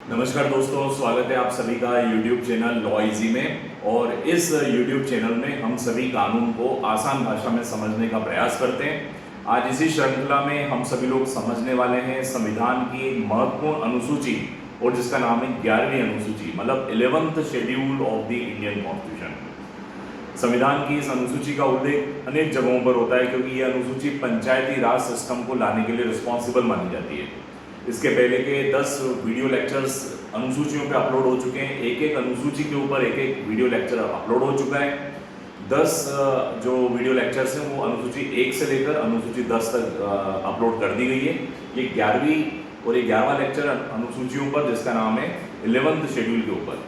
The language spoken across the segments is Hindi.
नमस्कार दोस्तों, स्वागत है आप सभी का YouTube चैनल लॉ इजी में। और इस YouTube चैनल में हम सभी कानून को आसान भाषा में समझने का प्रयास करते हैं। आज इसी श्रृंखला में हम सभी लोग समझने वाले हैं संविधान की एक महत्वपूर्ण अनुसूची, और जिसका नाम है 11वीं अनुसूची, मतलब 11th schedule of the Indian constitution. संविधान की इस अनुसूची का उल्लेख अनेक जगहों पर होता है, क्योंकि यह अनुसूची पंचायती राज सिस्टम को लाने के लिए रिस्पॉन्सिबल मानी जाती है। इसके पहले के 10 वीडियो लेक्चर्स अनुसूचियों पे अपलोड हो चुके हैं। एक एक अनुसूची के ऊपर एक एक वीडियो लेक्चर अपलोड हो चुका है। 10 जो वीडियो लेक्चर्स हैं वो अनुसूची 1 से लेकर अनुसूची 10 तक अपलोड कर दी गई है। ये 11वीं और ये 11वां लेक्चर अनुसूचियों पर, जिसका नाम है 11th शेड्यूल के ऊपर।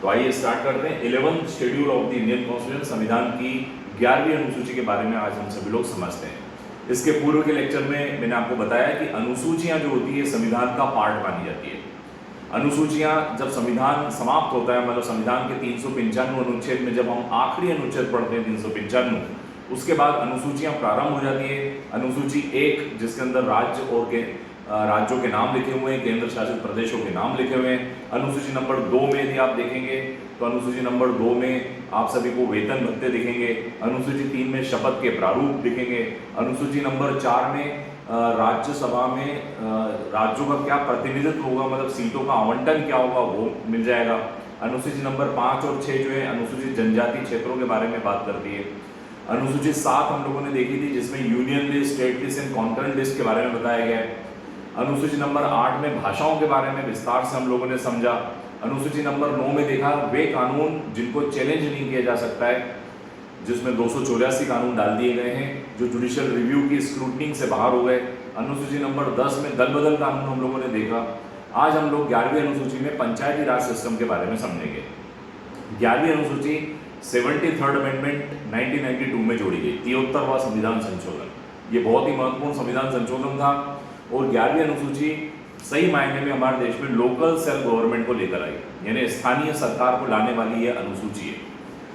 तो आइए स्टार्ट करते हैं। 11th schedule of the Indian constitution, संविधान की 11वीं अनुसूची के बारे में आज हम सभी लोग समझते हैं। इसके पूर्व के लेक्चर में मैंने आपको बताया कि अनुसूचियां जो होती है संविधान का पार्ट मानी जाती है। अनुसूचियां जब संविधान समाप्त होता है, मतलब संविधान के 395 अनुच्छेद में जब हम आखिरी अनुच्छेद पढ़ते हैं 395, उसके बाद अनुसूचियां प्रारंभ हो जाती है। अनुसूची 1 जिसके अंदर राज्य और राज्यों के नाम लिखे हुए हैं, केंद्र शासित प्रदेशों के नाम लिखे हुए हैं। अनुसूची नंबर 2 में यदि आप देखेंगे तो अनुसूची नंबर 2 में आप सभी को वेतन भत्ते दिखेंगे। अनुसूची 3 में शपथ के प्रारूप दिखेंगे। अनुसूची नंबर 4 में राज्यसभा में राज्यों का क्या प्रतिनिधित्व होगा, मतलब सीटों का आवंटन क्या होगा, वो मिल जाएगा। अनुसूची नंबर 5 और 6 जो है अनुसूचित जनजाति क्षेत्रों के बारे में बात करती है। अनुसूची 7 हम लोगों ने देखी थी, जिसमें union list, state list and concurrent list के बारे में बताया गया है। अनुसूची नंबर 8 में भाषाओं के बारे में विस्तार से हम लोगों ने समझा। अनुसूची नंबर 9 में देखा वे कानून जिनको चैलेंज नहीं किया जा सकता है, जिसमें 284 कानून डाल दिए गए हैं जो जुडिशियल रिव्यू की स्क्रूटनिंग से बाहर हो गए। अनुसूची नंबर 10 में दल बदल कानून हम लोगों ने देखा। आज हम लोग 11वीं अनुसूची में पंचायती राज सिस्टम के बारे में समझेंगे। 11वीं अनुसूची 73rd अमेंडमेंट 1992 में जोड़ी गई, 73वां संविधान संशोधन। ये बहुत ही महत्वपूर्ण संविधान संशोधन था। और 11वीं अनुसूची सही मायने में हमारे देश में लोकल सेल्फ गवर्नमेंट को लेकर आई, यानी स्थानीय सरकार को लाने वाली यह अनुसूची है।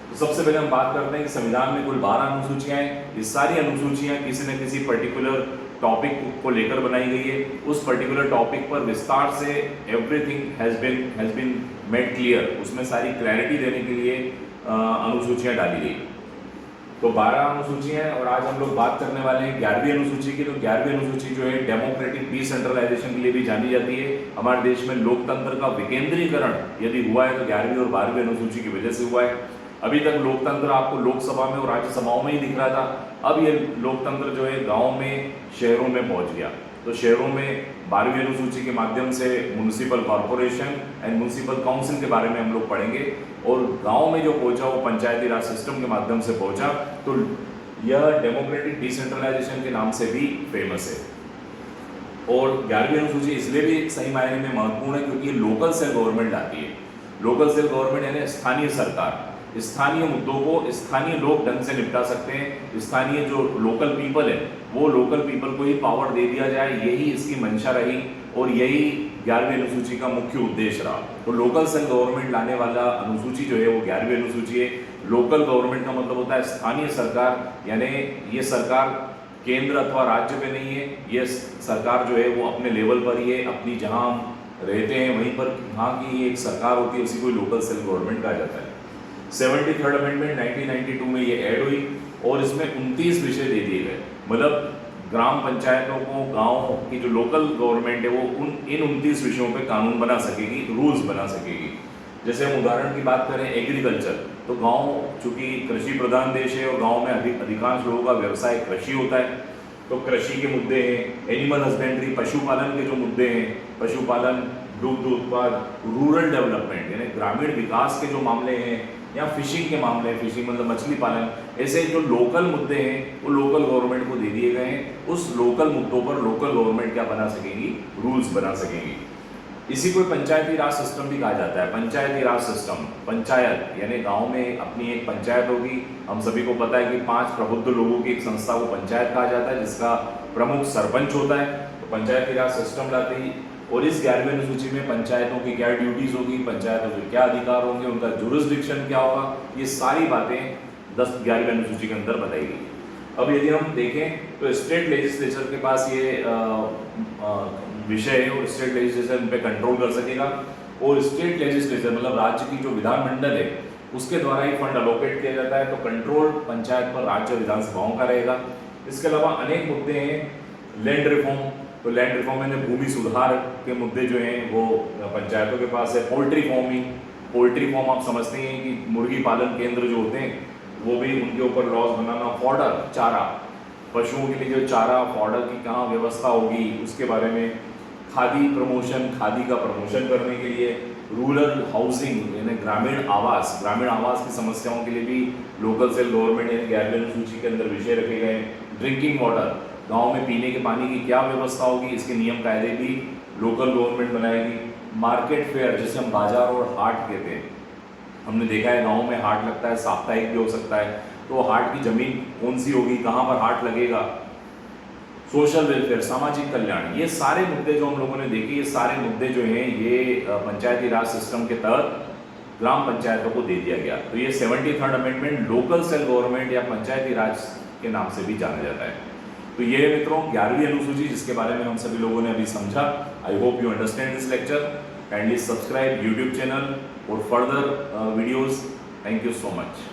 तो सबसे पहले हम बात करते हैं कि संविधान में कुल 12 अनुसूचियां हैं। ये सारी अनुसूचियां किसी न किसी पर्टिकुलर टॉपिक को लेकर बनाई गई है। उस पर्टिकुलर टॉपिक पर विस्तार से everything has been made clear, उसमें सारी क्लैरिटी देने के लिए अनुसूचियां डाली गई। तो 12 अनुसूचियां हैं और आज हम लोग बात करने वाले हैं 11वीं अनुसूची की। तो 11वीं अनुसूची जो है डेमोक्रेटिक डिसेंट्रलाइजेशन के लिए भी जानी जाती है। हमारे देश में लोकतंत्र का विकेंद्रीकरण यदि हुआ है तो 11वीं और 12वीं अनुसूची की वजह से हुआ है। अभी तक लोकतंत्र आपको लोकसभा में और राज्यसभाओं में ही दिख रहा था। अब ये लोकतंत्र जो है गाँव में, शहरों में पहुंच गया। तो शहरों में 12वीं अनुसूची के माध्यम से municipal corporation and municipal council के बारे में हम लोग पढ़ेंगे। और गांव में जो पहुंचा वो पंचायती राज सिस्टम के माध्यम से पहुंचा। तो यह डेमोक्रेटिक डिसेंट्रलाइजेशन के नाम से भी फेमस है। और 11वीं अनुसूची इसलिए भी सही मायने में महत्वपूर्ण है क्योंकि ये लोकल सेल्फ गवर्नमेंट आती है। लोकल सेल्फ गवर्नमेंट यानी स्थानीय सरकार, स्थानीय मुद्दों को स्थानीय लोग ढंग से निपटा सकते हैं। स्थानीय जो लोकल पीपल है वो लोकल पीपल को ही पावर दे दिया जाए, यही इसकी मंशा रही और यही 11वीं अनुसूची का मुख्य उद्देश्य रहा। तो लोकल सेल्फ गवर्नमेंट लाने वाला अनुसूची जो है वो 11वीं अनुसूची है। लोकल गवर्नमेंट का मतलब होता है स्थानीय सरकार, यानी ये सरकार केंद्र अथवा राज्य पे नहीं है। ये सरकार जो है वो अपने लेवल पर ही है, अपनी जहाँ हम रहते हैं वहीं पर यहाँ की एक सरकार होती है, उसी को लोकल सेल्फ गवर्नमेंट कहा जाता है। 73rd अमेंडमेंट 1992 में ये ऐड हुई और इसमें 29 विषय दे दिए गए। मतलब ग्राम पंचायतों को, गांव की जो लोकल गवर्नमेंट है वो इन 29 विषयों पे कानून बना सकेगी, रूल्स बना सकेगी। जैसे हम उदाहरण की बात करें एग्रीकल्चर, तो गांव चूंकि कृषि प्रधान देश है और गांव में अधिकांश लोगों का व्यवसाय कृषि होता है, तो कृषि के मुद्दे हैं। एनिमल हस्बेंड्री, पशुपालन के जो मुद्दे हैं, पशुपालन, दुग्ध उत्पाद, रूरल डेवलपमेंट यानी ग्रामीण विकास के जो मामले हैं, या फिशिंग के मामले, फिशिंग मतलब मछली पालन, ऐसे जो लोकल मुद्दे हैं वो लोकल गवर्नमेंट को दे दिए गए हैं। उस लोकल मुद्दों पर लोकल गवर्नमेंट क्या बना सकेगी, रूल्स बना सकेगी। इसी को पंचायती राज सिस्टम भी कहा जाता है। पंचायती राज सिस्टम, पंचायत यानी गांव में अपनी एक पंचायत होगी। हम सभी को पता है कि 5 प्रबुद्ध लोगों की एक संस्था को पंचायत कहा जाता है, जिसका प्रमुख सरपंच होता है। तो पंचायती राज सिस्टम लाते ही। और इस 11वीं अनुसूची में पंचायतों की क्या ड्यूटीज होगी, पंचायतों के क्या अधिकार होंगे, उनका जुरिस्डिक्शन क्या होगा, ये सारी बातें 11वीं अनुसूची के अंदर बताई गई। अब यदि हम देखें तो स्टेट लेजिस्लेचर के पास ये विषय है और स्टेट लेजिस्लेचर इन पे कंट्रोल कर सकेगा। और स्टेट लेजिस्लेचर मतलब राज्य की जो विधानमंडल है उसके द्वारा ही फंड अलोकेट किया जाता है, तो कंट्रोल पंचायत पर राज्य विधानसभाओं का रहेगा। इसके अलावा अनेक मुद्दे हैं, लैंड रिफॉर्म, तो लैंड रिफॉर्म में भूमि सुधार के मुद्दे जो हैं वो पंचायतों के पास है। पोल्ट्री फार्मिंग, पोल्ट्री फार्म आप समझते हैं कि मुर्गी पालन केंद्र जो होते हैं वो भी उनके ऊपर लॉज बनाना। फॉडर, चारा, पशुओं के लिए जो चारा फॉडर की कहाँ व्यवस्था होगी उसके बारे में। खादी प्रमोशन, खादी का प्रमोशन करने के लिए। रूरल हाउसिंग यानी ग्रामीण आवास की समस्याओं के लिए भी लोकल सेल गवर्नमेंट यानी 11वीं अनुसूची के अंदर विषय रखे गए। ड्रिंकिंग वाटर, गांव में पीने के पानी की क्या व्यवस्था होगी, इसके नियम कायदे भी लोकल गवर्नमेंट बनाएगी। मार्केट फेयर, जिसे हम बाजार और हाट कहते हैं, हमने देखा है गाँव में हाट लगता है, साप्ताहिक भी हो सकता है, तो हाट की जमीन कौन सी होगी, कहाँ पर हाट लगेगा। सोशल वेलफेयर, सामाजिक कल्याण, ये सारे मुद्दे जो हम लोगों ने देखे, ये सारे मुद्दे जो हैं ये पंचायती राज सिस्टम के तहत ग्राम पंचायतों को दे दिया गया। तो ये 73rd amendment local cell government या पंचायती राज के नाम से भी जाना जाता है। तो ये मित्रों 11वीं अनुसूची जिसके बारे में हम सभी लोगों ने अभी समझा। I hope you understand this lecture. Kindly subscribe YouTube channel और further videos. Thank you so much.